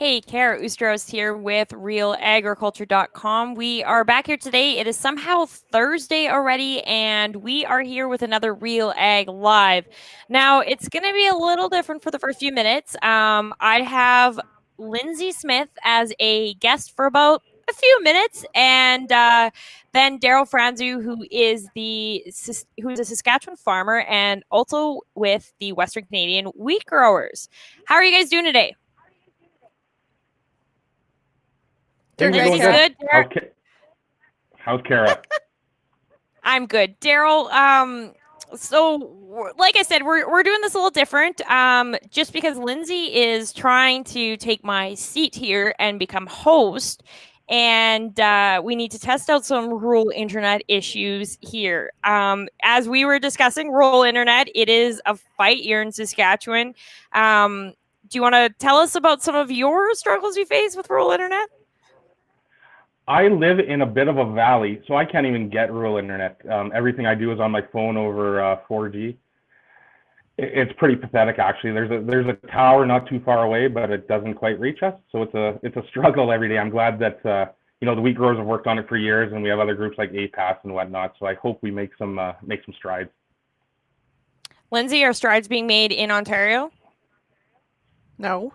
Hey, Kara Ustros here with RealAgriculture.com. We are back here today. It is somehow Thursday already, and we are here with another Real Ag Live. Now, it's going to be a little different for the first few minutes. I have Lindsay Smith as a guest for about a few minutes, and then Darryl Fransoo, who's a Saskatchewan farmer and also with the Western Canadian wheat growers. How are you guys doing today? Things are Lindsay's going good. good. How's Kara? I'm good. Darryl, so like I said, we're doing this a little different. Just because Lindsay is trying to take my seat here and become host, and we need to test out some rural internet issues here. As we were discussing rural internet, it is a fight here in Saskatchewan. Do you want to tell us about some of your struggles you face with rural internet? I live in a bit of a valley, so I can't even get rural internet. Everything I do is on my phone over 4G. It's pretty pathetic, actually. There's a tower not too far away, but it doesn't quite reach us. So it's a struggle every day. I'm glad that the wheat growers have worked on it for years, and we have other groups like APAS and whatnot. So I hope we make some strides. Lindsay, are strides being made in Ontario? No.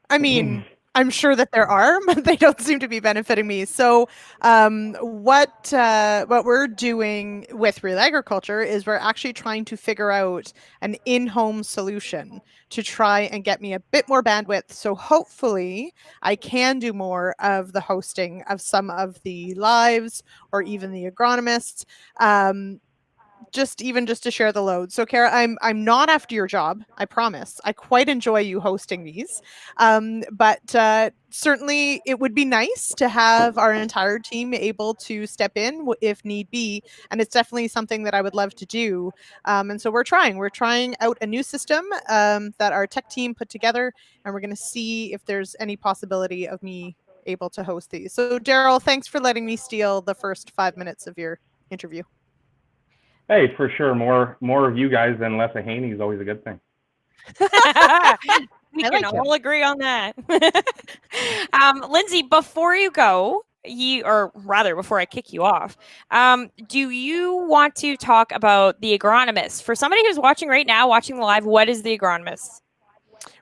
I mean, I'm sure that there are, but they don't seem to be benefiting me. So, what we're doing with Real Agriculture is we're actually trying to figure out an in-home solution to try and get me a bit more bandwidth. So hopefully, I can do more of the hosting of some of the lives or even the agronomists. Just to share the load. So Kara, I'm not after your job, I promise. I quite enjoy you hosting these. But certainly it would be nice to have our entire team able to step in if need be. And it's definitely something that I would love to do. And so we're trying out a new system that our tech team put together, and we're going to see if there's any possibility of me able to host these. So Darryl, thanks for letting me steal the first 5 minutes of your interview. Hey, for sure, more of you guys than less of Haney is always a good thing. We can all agree on that. Lindsay, before you go, before I kick you off, do you want to talk about the agronomist? For somebody who's watching right now, watching live, what is the agronomist?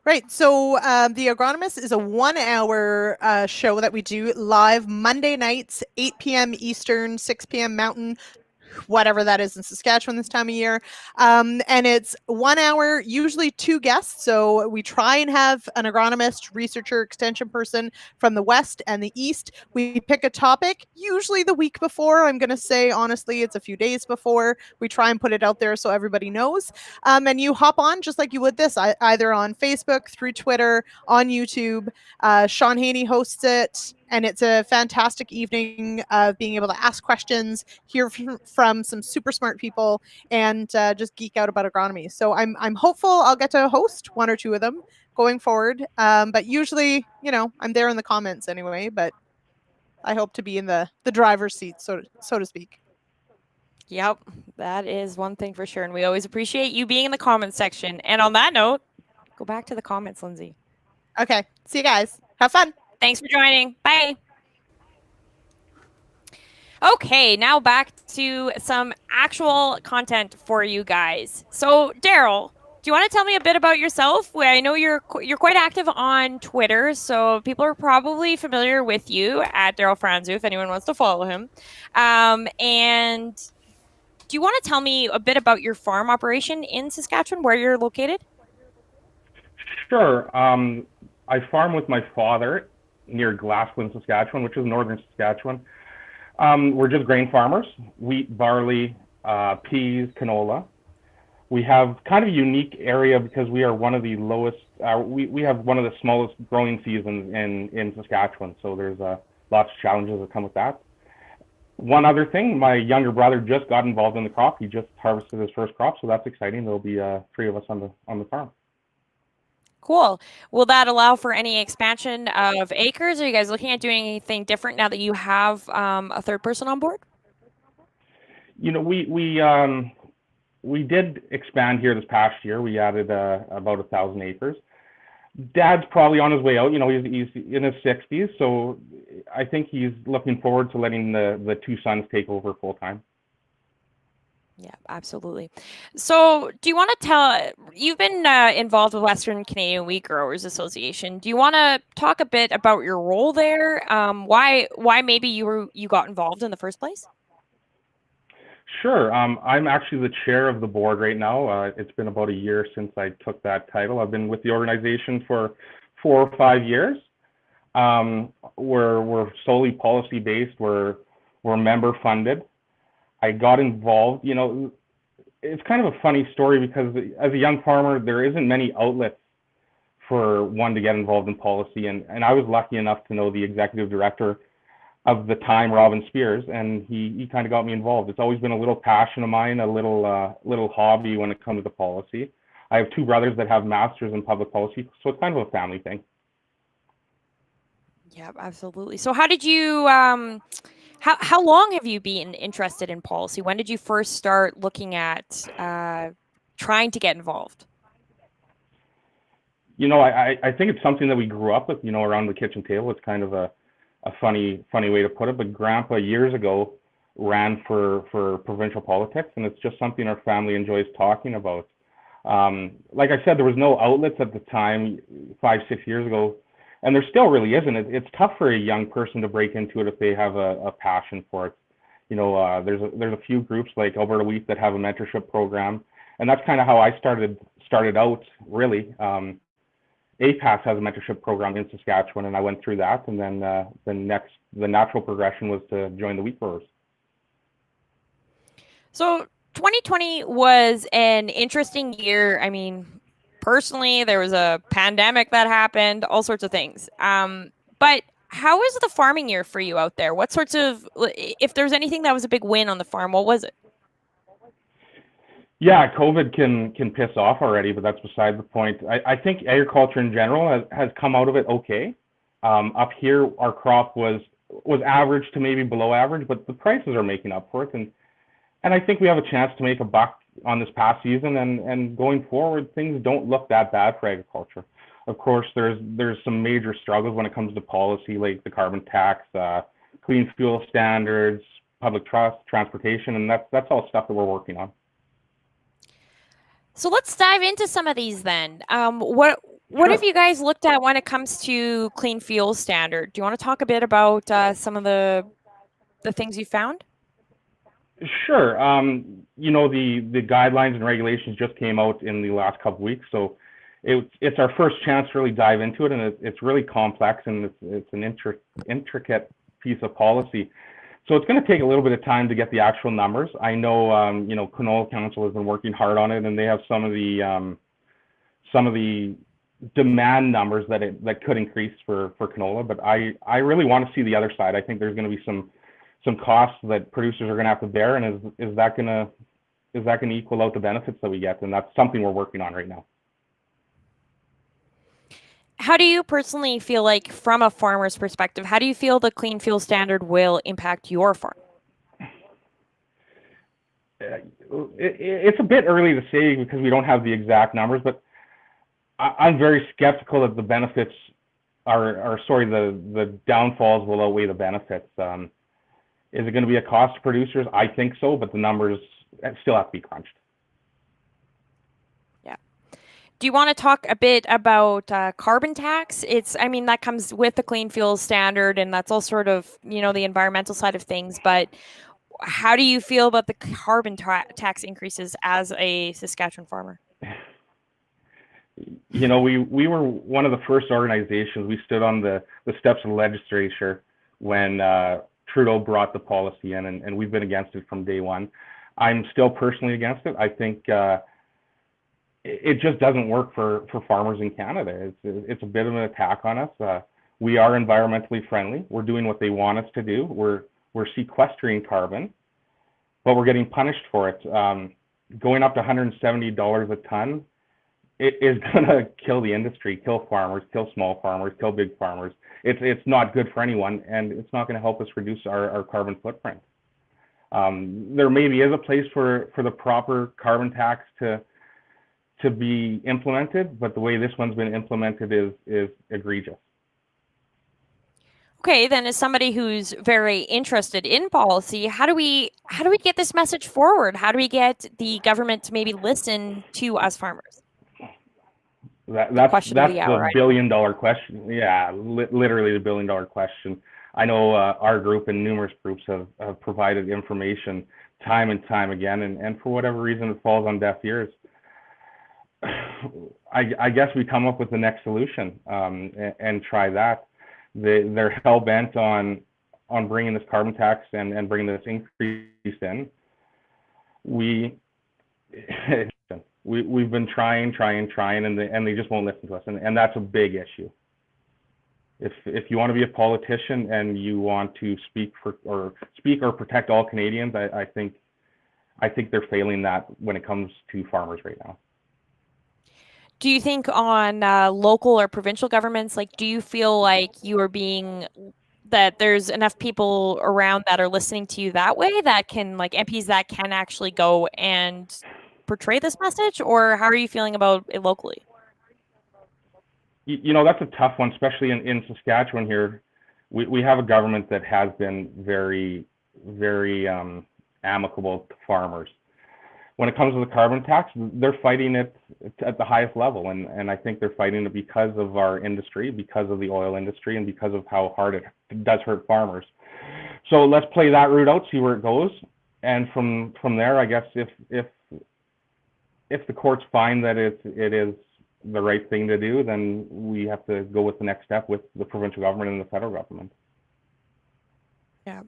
Right. So the Agronomist is a 1 hour show that we do live Monday nights, 8 p.m. Eastern, 6 p.m. Mountain, whatever that is in Saskatchewan this time of year. And it's 1 hour, usually two guests. So we try and have an agronomist, researcher, extension person from the West and the East. We pick a topic, usually the week before. I'm going to say, honestly, it's a few days before. We try and put it out there so everybody knows. And you hop on just like you would this, either on Facebook, through Twitter, on YouTube. Sean Haney hosts it. And it's a fantastic evening of being able to ask questions, hear from some super smart people, and just geek out about agronomy. So I'm hopeful I'll get to host one or two of them going forward. But usually, I'm there in the comments anyway. But I hope to be in the driver's seat, so to speak. Yep, that is one thing for sure. And we always appreciate you being in the comments section. And on that note, go back to the comments, Lindsay. Okay. See you guys. Have fun. Thanks for joining. Bye. Okay, now back to some actual content for you guys. So, Darryl, do you want to tell me a bit about yourself? I know you're quite active on Twitter, so people are probably familiar with you at Darryl Fransoo if anyone wants to follow him. And do you want to tell me a bit about your farm operation in Saskatchewan, where you're located? Sure. I farm with my father near Glassland, Saskatchewan, which is northern Saskatchewan. We're just grain farmers: wheat, barley, peas, canola. We have kind of a unique area because we are one of the lowest. We have one of the smallest growing seasons in Saskatchewan, so there's lots of challenges that come with that. One other thing, my younger brother just got involved in the crop. He just harvested his first crop, so that's exciting. There'll be 3 of us on the farm. Cool. Will that allow for any expansion of acres? Are you guys looking at doing anything different now that you have a third person on board? We did expand here this past year. We added about 1,000 acres. Dad's probably on his way out. He's in his 60s, so I think he's looking forward to letting the two sons take over full time. Yeah, absolutely. So, do you want to tell? You've been involved with Western Canadian Wheat Growers Association. Do you want to talk a bit about your role there? Why maybe you got involved in the first place? Sure. I'm actually the chair of the board right now. It's been about a year since I took that title. I've been with the organization for 4 or 5 years. We're solely policy based. We're member funded. I got involved. It's kind of a funny story because as a young farmer, there isn't many outlets for one to get involved in policy, and I was lucky enough to know the executive director of the time, Robin Spears, and he kind of got me involved. It's always been a little passion of mine, a little hobby when it comes to policy. I have two brothers that have masters in public policy, so it's kind of a family thing. Yeah, absolutely. So, how did you how long have you been interested in policy? When did you first start looking at trying to get involved? I think it's something that we grew up with, around the kitchen table. It's kind of a funny way to put it, but Grandpa years ago ran for provincial politics, and it's just something our family enjoys talking about. Like I said, there was no outlets at the time, 5, 6 years ago, and there still really isn't. It's tough for a young person to break into it if they have a passion for it. There's a few groups like Alberta Wheat that have a mentorship program, and that's kind of how I started out really. APAS has a mentorship program in Saskatchewan, and I went through that, and then the natural progression was to join the wheat growers. So 2020 was an interesting year. I mean, personally, there was a pandemic that happened, all sorts of things. But how was the farming year for you out there? What sorts of, if there's anything that was a big win on the farm, what was it? Yeah, COVID can piss off already, but that's beside the point. I think agriculture in general has come out of it okay. Up here, our crop was average to maybe below average, but the prices are making up for it, and I think we have a chance to make a buck on this past season, and going forward, things don't look that bad for agriculture. Of course, there's some major struggles when it comes to policy, like the carbon tax, clean fuel standards, public trust, transportation, and that's all stuff that we're working on. So let's dive into some of these then. What Sure. have you guys looked at when it comes to clean fuel standard? Do you want to talk a bit about some of the things you found? Sure. The guidelines and regulations just came out in the last couple of weeks, so it's our first chance to really dive into it, and it's really complex, and it's an intricate piece of policy. So it's going to take a little bit of time to get the actual numbers. I know, Canola Council has been working hard on it, and they have some of the demand numbers that could increase for canola. But I really want to see the other side. I think there's going to be some costs that producers are going to have to bear, and is that going to equal out the benefits that we get? And that's something we're working on right now. How do you personally feel like, from a farmer's perspective, how do you feel the clean fuel standard will impact your farm? It's a bit early to say because we don't have the exact numbers, but I'm very skeptical that the benefits the downfalls will outweigh the benefits. Is it going to be a cost to producers? I think so, but the numbers still have to be crunched. Do you want to talk a bit about carbon tax? That comes with the clean fuel standard, and that's all sort of, the environmental side of things. But how do you feel about the carbon tax increases as a Saskatchewan farmer? We were one of the first organizations. We stood on the steps of the legislature when Trudeau brought the policy in, and we've been against it from day one. I'm still personally against it. I think it just doesn't work for farmers in Canada. It's a bit of an attack on us. We are environmentally friendly. We're doing what they want us to do. We're sequestering carbon, but we're getting punished for it. Going up to $170 a ton, it is going to kill the industry, kill farmers, kill small farmers, kill big farmers. It's not good for anyone, and it's not going to help us reduce our carbon footprint. There maybe is a place for the proper carbon tax to to be implemented, but the way this one's been implemented is egregious. Okay, then as somebody who's very interested in policy, how do we get this message forward? How do we get the government to maybe listen to us farmers? That's the hour, the $1 billion question. Yeah, literally the $1 billion question. I know our group and numerous groups have provided information time and time again, and for whatever reason it falls on deaf ears. I guess we come up with the next solution and try that. They're hell bent on bringing this carbon tax and bringing this increase in. We've been trying, and they just won't listen to us, and that's a big issue. If you want to be a politician and you want to speak or protect all Canadians, I think they're failing that when it comes to farmers right now. Do you think on local or provincial governments, like, do you feel like that there's enough people around that are listening to you that way, that can, like, MPs that can actually go and portray this message, or how are you feeling about it locally? You know, that's a tough one, especially in Saskatchewan here. We have a government that has been very, very amicable to farmers. When it comes to the carbon tax, they're fighting it at the highest level, and I think they're fighting it because of our industry, because of the oil industry, and because of how hard it does hurt farmers. So let's play that route out, see where it goes, and from there, I guess if the courts find that it is the right thing to do, then we have to go with the next step with the provincial government and the federal government. Yeah.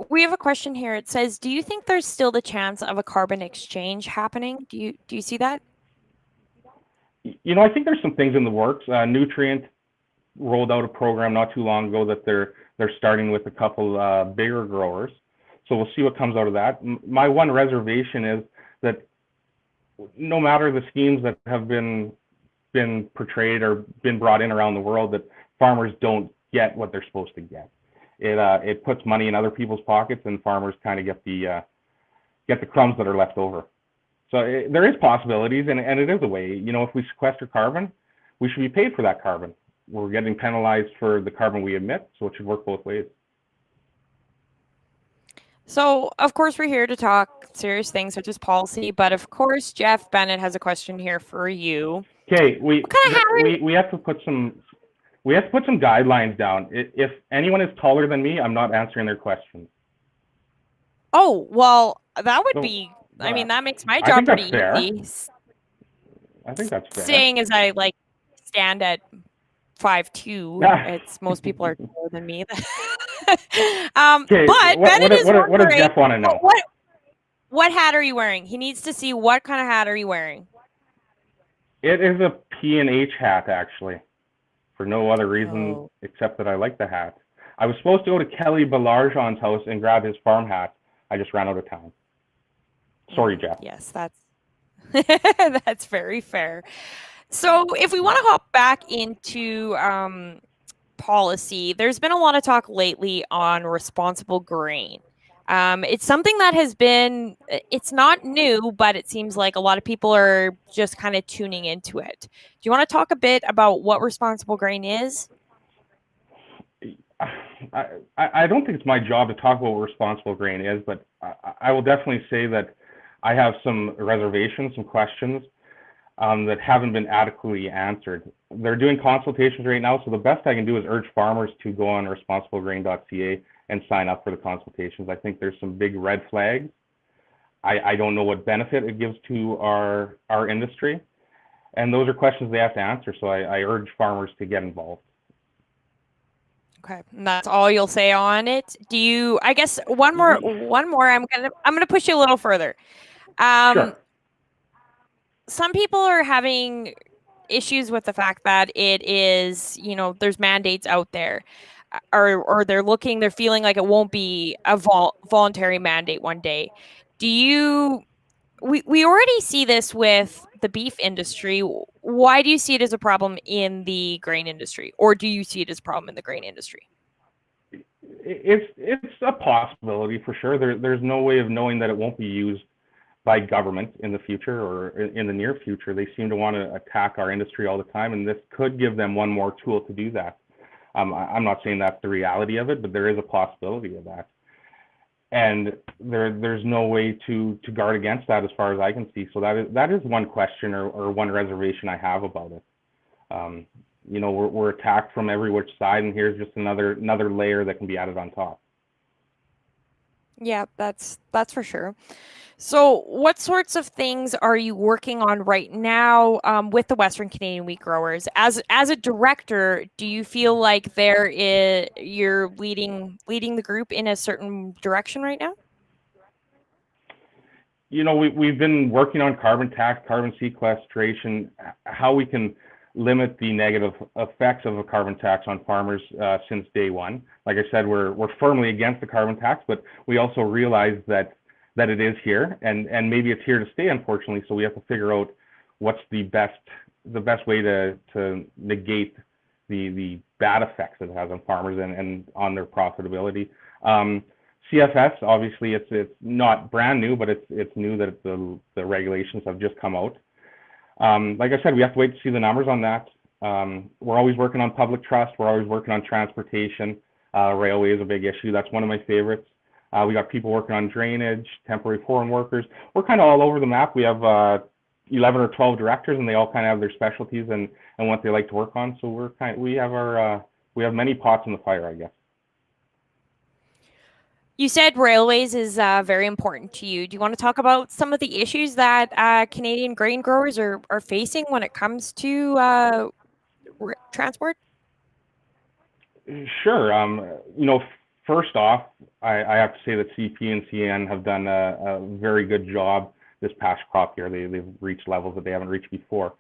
We have a question here. It says, do you think there's still the chance of a carbon exchange happening? Do you see that? You know, I think there's some things in the works. Nutrient rolled out a program not too long ago that they're starting with a couple bigger growers. So we'll see what comes out of that. My one reservation is that no matter the schemes that have been portrayed or been brought in around the world, that farmers don't get what they're supposed to get. It puts money in other people's pockets, and farmers kind of get the crumbs that are left over. So there is possibilities, and it is a way. You know, if we sequester carbon, we should be paid for that carbon. We're getting penalized for the carbon we emit, so it should work both ways. So, of course, we're here to talk serious things such as policy, but of course, Jeff Bennett has a question here for you. Okay, we have to put some guidelines down. If anyone is taller than me, I'm not answering their questions. Oh, well, that would be, I mean, that makes my job pretty easy. I think that's fair. Seeing as I stand at 5'2", it's most people are taller than me. Okay, but Bennett is wondering, what does Jeff want to know? What hat are you wearing? He needs to see what kind of hat are you wearing. It is a P&H hat, actually, for no other reason except that I like the hat. I was supposed to go to Kelly Balarjan's house and grab his farm hat. I just ran out of town. Sorry, Jeff. Yes, that's very fair. So if we want to hop back into policy, there's been a lot of talk lately on responsible grain. It's something that has been, it's not new, but it seems like a lot of people are just kind of tuning into it. Do you want to talk a bit about what responsible grain is? I don't think it's my job to talk about what responsible grain is, but I will definitely say that I have some reservations, some questions that haven't been adequately answered. They're doing consultations right now, so the best I can do is urge farmers to go on responsiblegrain.ca and sign up for the consultations. I think there's some big red flags. I don't know what benefit it gives to our industry, and those are questions they have to answer, so I urge farmers to get involved. Okay, and that's all you'll say on it. Do you? I guess one more. I'm gonna push you a little further. Sure. Some people are having issues with the fact that it is, there's mandates out there, or they're feeling like it won't be a voluntary mandate one day. We already see this with the beef industry. Why do you see it as a problem in the grain industry, or do you see it as a problem in the grain industry? It's a possibility for sure. There's no way of knowing that it won't be used by government in the future or in the near future. They seem to want to attack our industry all the time, and this could give them one more tool to do that. I'm not saying that's the reality of it, but there is a possibility of that. And there's no way to guard against that as far as I can see. So that is one question or one reservation I have about it. You know, we're attacked from every which side, and here's just another layer that can be added on top. Yeah, that's for sure. So, what sorts of things are you working on right now with the Western Canadian wheat growers? As a director, do you feel like you're leading the group in a certain direction right now? You know, we've been working on carbon tax, carbon sequestration, how we can limit the negative effects of a carbon tax on farmers since day one. Like I said, we're firmly against the carbon tax, but we also realize that it is here, and maybe it's here to stay, unfortunately. So we have to figure out what's the best way to negate the bad effects it has on farmers and on their profitability. CFS, obviously, it's not brand new, but it's new that the regulations have just come out. Like I said, we have to wait to see the numbers on that. We're always working on public trust. We're always working on transportation. Railway is a big issue. That's one of my favorites. We got people working on drainage, temporary foreign workers. We're kind of all over the map. We have 11 or 12 directors, and they all kind of have their specialties and what they like to work on. So we have many pots in the fire, I guess. You said railways is very important to you. Do you want to talk about some of the issues that Canadian grain growers are facing when it comes to transport? Sure. You know, first off, I have to say that CP and CN have done a very good job this past crop year. They've reached levels that they haven't reached before.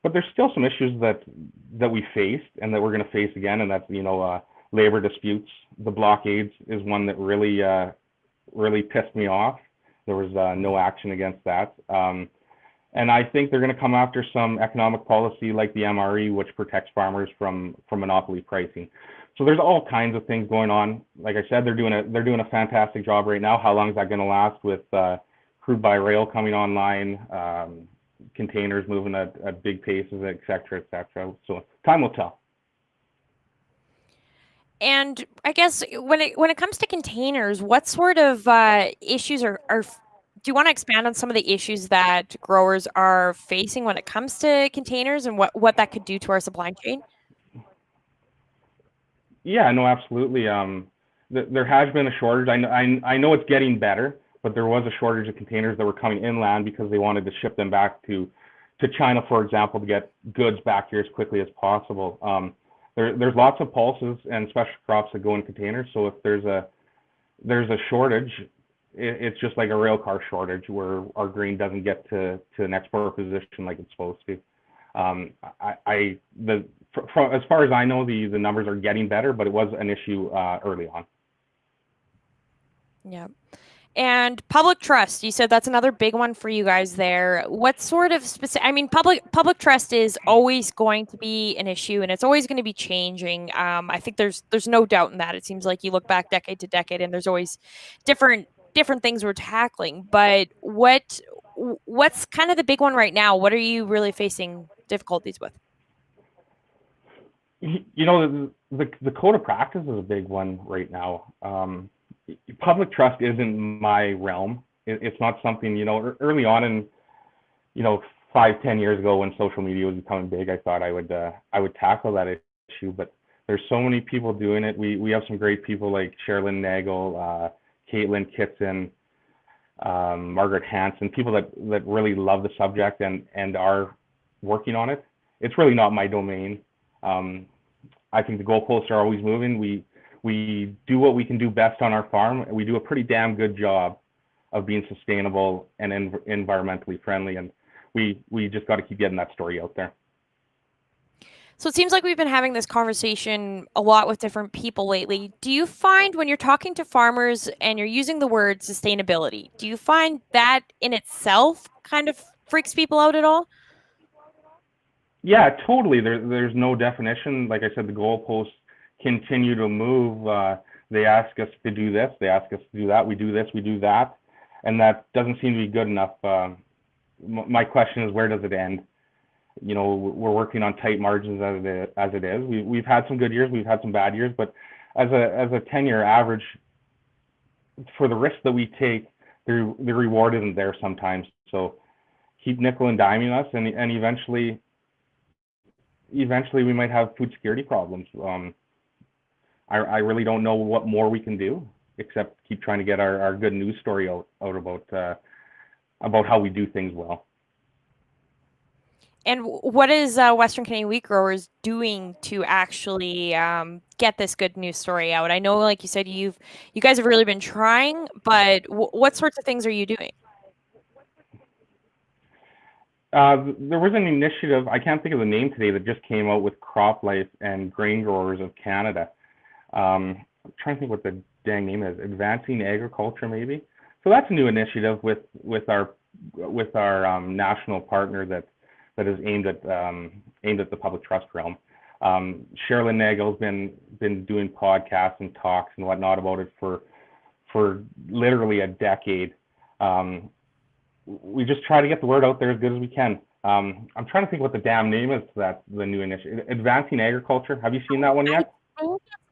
But there's still some issues that we faced and that we're going to face again, and that's, you know, labor disputes. The blockades is one that really pissed me off. There was no action against that. And I think they're going to come after some economic policy like the MRE, which protects farmers from monopoly pricing. So there's all kinds of things going on. Like I said, they're doing a fantastic job right now. How long is that going to last with crude by rail coming online, containers moving at big paces, et cetera, et cetera. So time will tell. And I guess when it comes to containers, what sort of issues are do you want to expand on some of the issues that growers are facing when it comes to containers and what that could do to our supply chain? Yeah, no, absolutely. There has been a shortage. I know it's getting better, but there was a shortage of containers that were coming inland because they wanted to ship them back to China, for example, to get goods back here as quickly as possible. There's lots of pulses and special crops that go in containers. So if there's a shortage, it's just like a rail car shortage where our grain doesn't get to an export position like it's supposed to. As far as I know, the numbers are getting better, but it was an issue early on. Yeah. And public trust, you said that's another big one for you guys there. What sort of specific, I mean, public trust is always going to be an issue and it's always going to be changing. I think there's no doubt in that. It seems like you look back decade to decade and there's always different things we're tackling. But what's kind of the big one right now? What are you really facing difficulties with? You know, the code of practice is a big one right now. Public trust isn't my realm. It's not something, you know, early on in, you know, 5-10 years ago when social media was becoming big, I thought I would tackle that issue, but there's so many people doing it. We have some great people like Sherilyn Nagel, Caitlin Kitson, Margaret Hansen, people that really love the subject and are working on it. It's really not my domain. I think the goalposts are always moving. We do what we can do best on our farm. We do a pretty damn good job of being sustainable and environmentally friendly, and we just got to keep getting that story out there. So it seems like we've been having this conversation a lot with different people lately. Do you find when you're talking to farmers and you're using the word sustainability, do you find that in itself kind of freaks people out at all? Yeah, totally. There's no definition. Like I said, the goalposts continue to move. They ask us to do this. They ask us to do that. We do this. We do that. and that doesn't seem to be good enough. My question is, where does it end? You know, we're working on tight margins as it is. We've had some good years, we've had some bad years, but as a 10-year average, for the risks that we take, the reward isn't there sometimes. So keep nickel and diming us, and eventually we might have food security problems. I really don't know what more we can do except keep trying to get our good news story out about how we do things well. And what is Western Canadian wheat growers doing to actually get this good news story out? I know, like you said, you guys have really been trying, but what sorts of things are you doing? There was an initiative, I can't think of the name today, that just came out with CropLife and Grain Growers of Canada. I'm trying to think what the dang name is. Advancing Agriculture, maybe. So that's a new initiative with our national partner that is aimed at the public trust realm. Sherilyn Nagel's been doing podcasts and talks and whatnot about it for literally a decade. We just try to get the word out there as good as we can. I'm trying to think what the damn name is to that, the new initiative. Advancing Agriculture. Have you seen that one yet?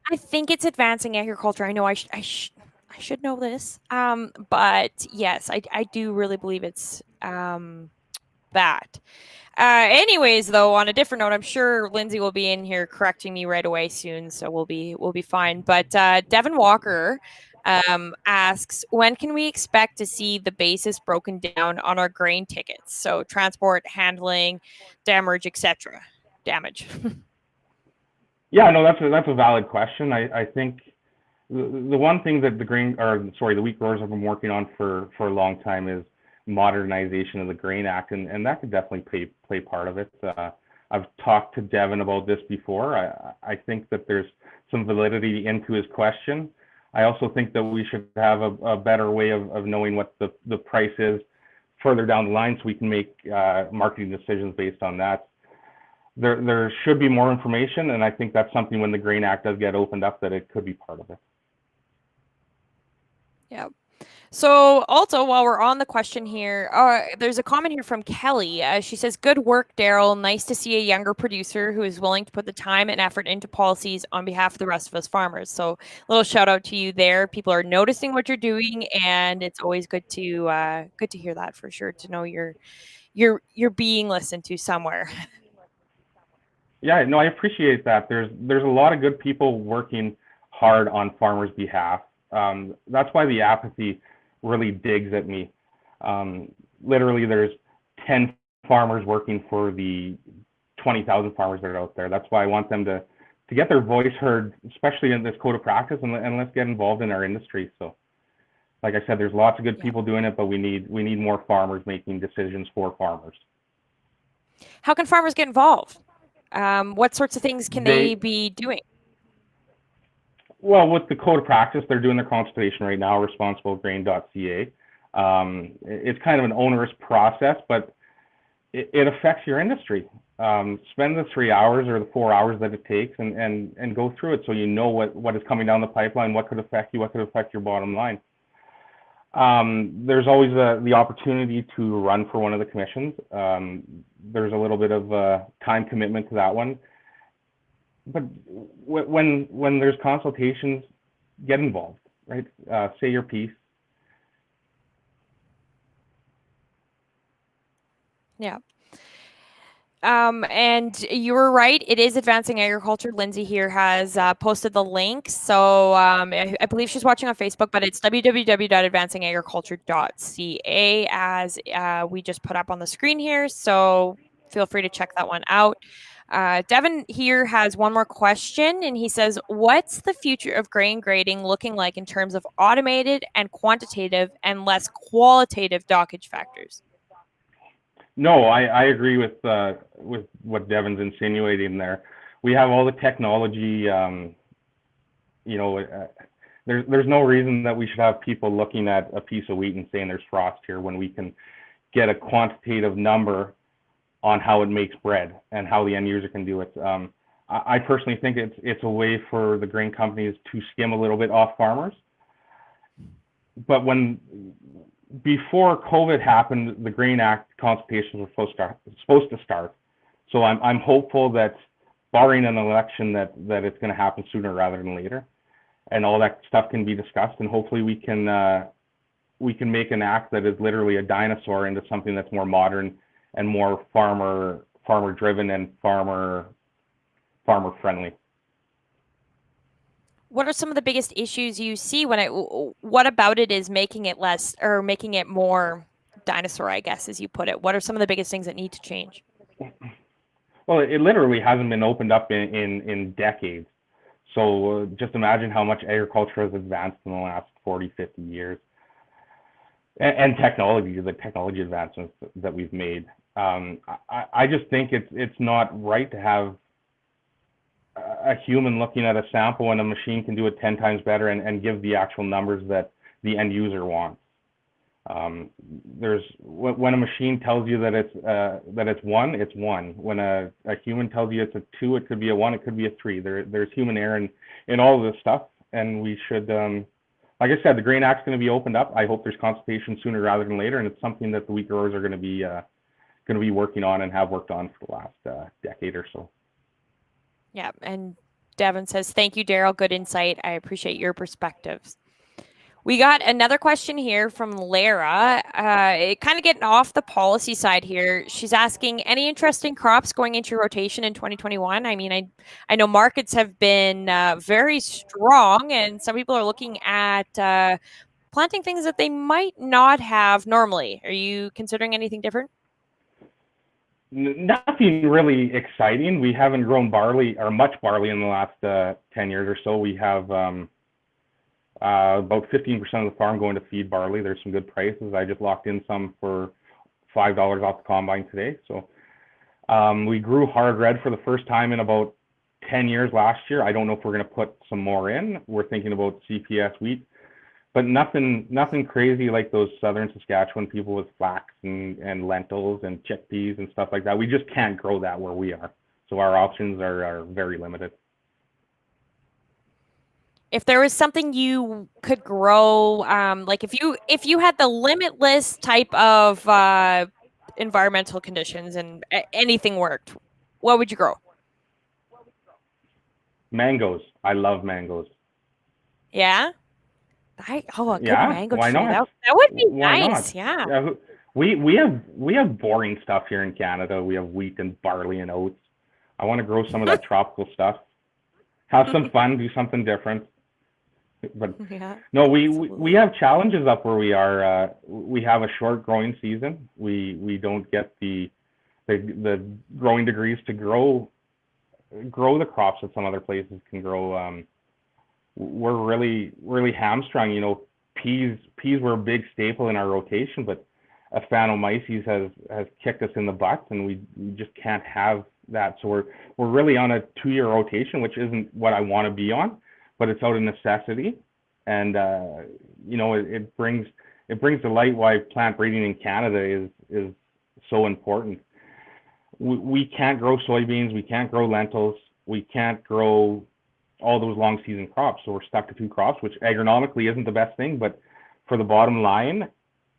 I think it's Advancing Agriculture. I know I should know this. But yes, I do really believe it's that. Anyways, though, on a different note, I'm sure Lindsay will be in here correcting me right away soon, so we'll be fine. But Devin Walker asks, when can we expect to see the basis broken down on our grain tickets? So transport, handling, damage, etc. Damage. Yeah, no, that's a valid question. I think the one thing that the wheat growers have been working on for a long time is modernization of the Grain Act, and that could definitely play part of it. I've talked to Devin about this before. I think that there's some validity into his question. I also think that we should have a better way of knowing what the price is further down the line, so we can make marketing decisions based on that. There should be more information, and I think that's something when the Grain Act does get opened up, that it could be part of it. Yeah. So also, while we're on the question here, there's a comment here from Kelly. She says, good work, Darryl. Nice to see a younger producer who is willing to put the time and effort into policies on behalf of the rest of us farmers. So a little shout out to you there. People are noticing what you're doing, and it's always good to hear that, for sure, to know you're being listened to somewhere. Yeah, no, I appreciate that. There's a lot of good people working hard on farmers' behalf. That's why the apathy really digs at me. Literally, there's 10 farmers working for the 20,000 farmers that are out there. That's why I want them to get their voice heard, especially in this code of practice, and let's get involved in our industry. So, like I said, there's lots of good people doing it, but we need more farmers making decisions for farmers. How can farmers get involved? What sorts of things can they be doing? Well, with the code of practice, they're doing their consultation right now, responsiblegrain.ca. It's kind of an onerous process, but it affects your industry. Spend the 3 hours or the 4 hours that it takes and go through it, so you know what is coming down the pipeline, what could affect you, what could affect your bottom line. There's always the opportunity to run for one of the commissions. There's a little bit of time commitment to that one. But when there's consultations, get involved, right? Say your piece. Yeah. And you were right. It is Advancing Agriculture. Lindsay here has posted the link. So I believe she's watching on Facebook, but it's www.advancingagriculture.ca, as we just put up on the screen here. So feel free to check that one out. Devin here has one more question, and he says, what's the future of grain grading looking like in terms of automated and quantitative and less qualitative dockage factors? No, I agree with what Devin's insinuating there. We have all the technology. There's no reason that we should have people looking at a piece of wheat and saying there's frost here, when we can get a quantitative number on how it makes bread and how the end user can do it. I personally think it's a way for the grain companies to skim a little bit off farmers. But when before COVID happened, the Grain Act consultations were supposed to start. So I'm hopeful that, barring an election, that it's going to happen sooner rather than later, and all that stuff can be discussed, and hopefully we can make an act that is literally a dinosaur into something that's more modern and more farmer driven and farmer friendly. What are some of the biggest issues you see what about it is making it less, or making it more dinosaur, I guess, as you put it? What are some of the biggest things that need to change? Well, it literally hasn't been opened up in decades. So just imagine how much agriculture has advanced in the last 40, 50 years. And the technology advancements that we've made. I just think it's not right to have a human looking at a sample when a machine can do it 10 times better and give the actual numbers that the end user wants. When a machine tells you that it's one, it's one. When a human tells you it's a two, it could be a one, it could be a three. There's human error in all of this stuff, and we should, like I said, the Grain Act's going to be opened up. I hope there's consultation sooner rather than later, and it's something that the wheat growers are going to be working on and have worked on for the last decade or so. Yeah, and Devin says, thank you, Darryl. Good insight. I appreciate your perspectives. We got another question here from Lara. Kind of getting off the policy side here. She's asking, any interesting crops going into your rotation in 2021? I mean, I know markets have been very strong, and some people are looking at planting things that they might not have normally. Are you considering anything different? Nothing really exciting. We haven't grown barley or much barley in the last 10 years or so. We have about 15% of the farm going to feed barley. There's some good prices. I just locked in some for $5 off the combine today. So we grew hard red for the first time in about 10 years last year. I don't know if we're going to put some more in. We're thinking about CPS wheat, but nothing crazy like those southern Saskatchewan people with flax and lentils and chickpeas and stuff like that. We just can't grow that where we are. So our options are very limited. If there was something you could grow, like if you had the limitless type of environmental conditions and anything worked, what would you grow? Mangoes. I love mangoes. Yeah. A good mango why tree. not? That would be Why nice. not? Yeah. We have boring stuff here in Canada. We have wheat and barley and oats. I want to grow some of that tropical stuff. Have some fun, do something different. But Yeah, no, we have challenges up where we are. We have a short growing season. We don't get the growing degrees to grow the crops that some other places can grow. We're really hamstrung. You know, peas were a big staple in our rotation, but Aphanomyces has kicked us in the butt, and we just can't have that. So we're really on a 2-year rotation, which isn't what I want to be on, but it's out of necessity. And you know, it brings to light why plant breeding in Canada is so important. We can't grow soybeans, we can't grow lentils, we can't grow all those long season crops. So we're stuck to 2 crops, which agronomically isn't the best thing, but for the bottom line,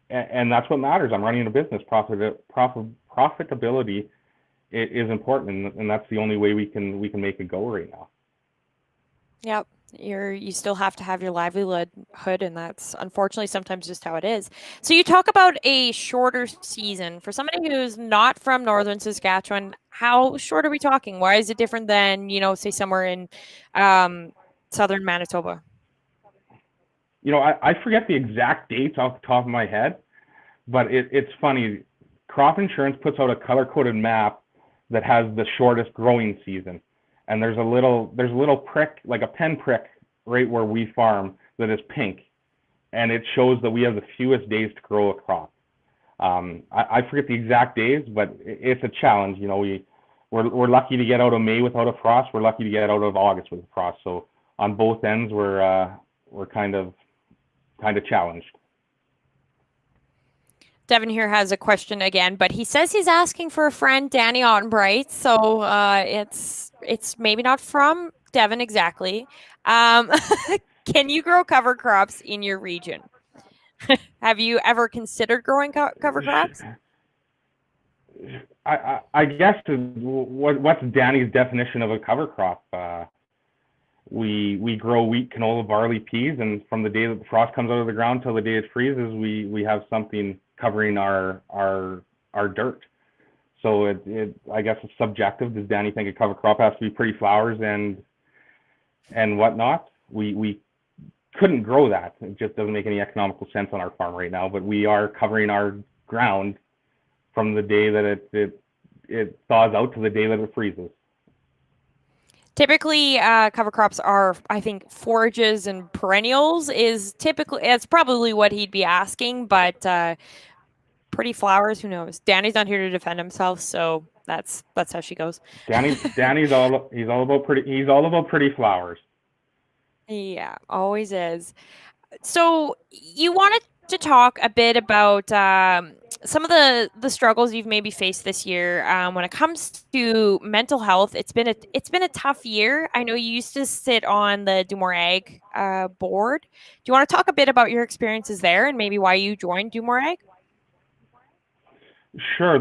and that's what matters. I'm running a business. Profitability is important, and that's the only way we can make it go right now. Yep. You still have to have your livelihood, and that's unfortunately sometimes just how it is. So you talk about a shorter season for somebody who's not from northern Saskatchewan. How short are we talking? Why is it different than, you know, say somewhere in southern Manitoba? You know, I forget the exact dates off the top of my head, but it's funny. Crop Insurance puts out a color-coded map that has the shortest growing season. And there's a little prick, like a pen prick, right where we farm, that is pink, and it shows that we have the fewest days to grow a crop. I forget the exact days, but it's a challenge. You know, we're lucky to get out of May without a frost. We're lucky to get out of August with a frost. So on both ends, we're kind of challenged. Devin here has a question again, but he says he's asking for a friend, Danny Ottenbright. So it's maybe not from Devin exactly. Can you grow cover crops in your region? Have you ever considered growing cover crops? I guess what's Danny's definition of a cover crop? We grow wheat, canola, barley, peas, and from the day that the frost comes out of the ground till the day it freezes, we have something covering our dirt. So I guess it's subjective. Does Danny think a cover crop has to be pretty flowers and whatnot? We couldn't grow that. It just doesn't make any economical sense on our farm right now. But we are covering our ground from the day that it thaws out to the day that it freezes. Typically, cover crops are, I think, forages and perennials is typically, it's probably what he'd be asking, but pretty flowers, who knows? Danny's not here to defend himself, so that's how she goes. Danny's all about pretty flowers. Yeah, always is. So you wanted to talk a bit about some of the struggles you've maybe faced this year when it comes to mental health. It's been a tough year. I know you used to sit on the WWGA board. Do you want to talk a bit about your experiences there and maybe why you joined WWGA? Sure.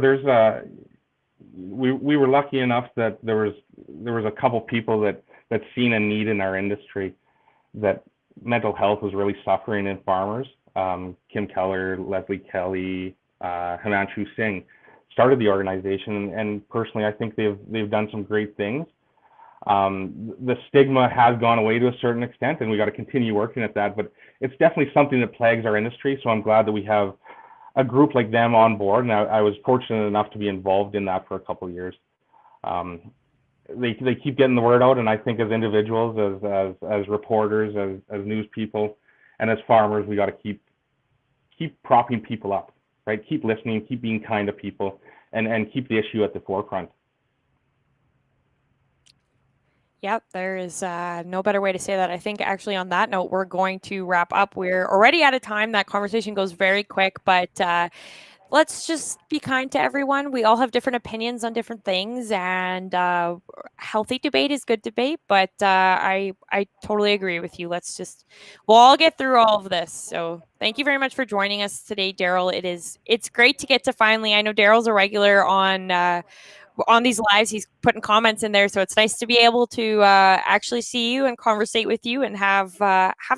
We were lucky enough that there was a couple people that seen a need in our industry, that mental health was really suffering in farmers. Kim Keller, Leslie Kelly, Himanshu Singh started the organization, and personally, I think they've done some great things. The stigma has gone away to a certain extent, and we got to continue working at that. But it's definitely something that plagues our industry. So I'm glad that we have a group like them on board, and I was fortunate enough to be involved in that for a couple of years. They keep getting the word out, and I think as individuals, as reporters, as news people, and as farmers, we got to keep propping people up, right? Keep listening, keep being kind to people, and keep the issue at the forefront. Yep, there is no better way to say that. I think actually on that note, we're going to wrap up. We're already out of time. That conversation goes very quick, but let's just be kind to everyone. We all have different opinions on different things, and healthy debate is good debate. But I totally agree with you. We'll all get through all of this. So thank you very much for joining us today, Darryl. It's great to get to finally. I know Darryl's a regular on these lives. He's putting comments in there, so it's nice to be able to actually see you and conversate with you and have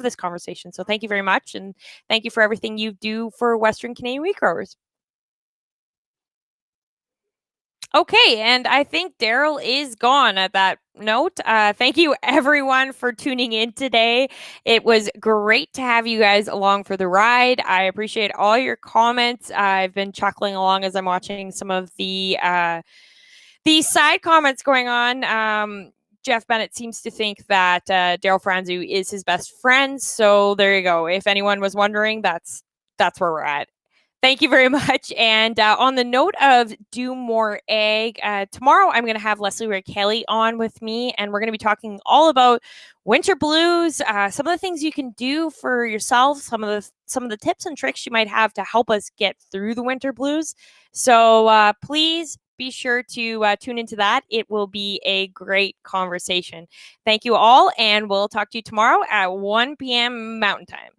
this conversation. So thank you very much, and thank you for everything you do for Western Canadian wheat growers. Okay, and I think Darryl is gone at that note. Thank you everyone for tuning in today. It was great to have you guys along for the ride. I appreciate all your comments. I've been chuckling along as I'm watching some of the side comments going on. Jeff Bennett seems to think that Darryl Fransoo is his best friend. So there you go. If anyone was wondering, that's where we're at. Thank you very much. And on the note of do more ag, tomorrow I'm going to have Leslie Ray Kelly on with me, and we're going to be talking all about winter blues, some of the things you can do for yourself, some of the tips and tricks you might have to help us get through the winter blues. So please be sure to tune into that. It will be a great conversation. Thank you all, and we'll talk to you tomorrow at 1 p.m. Mountain Time.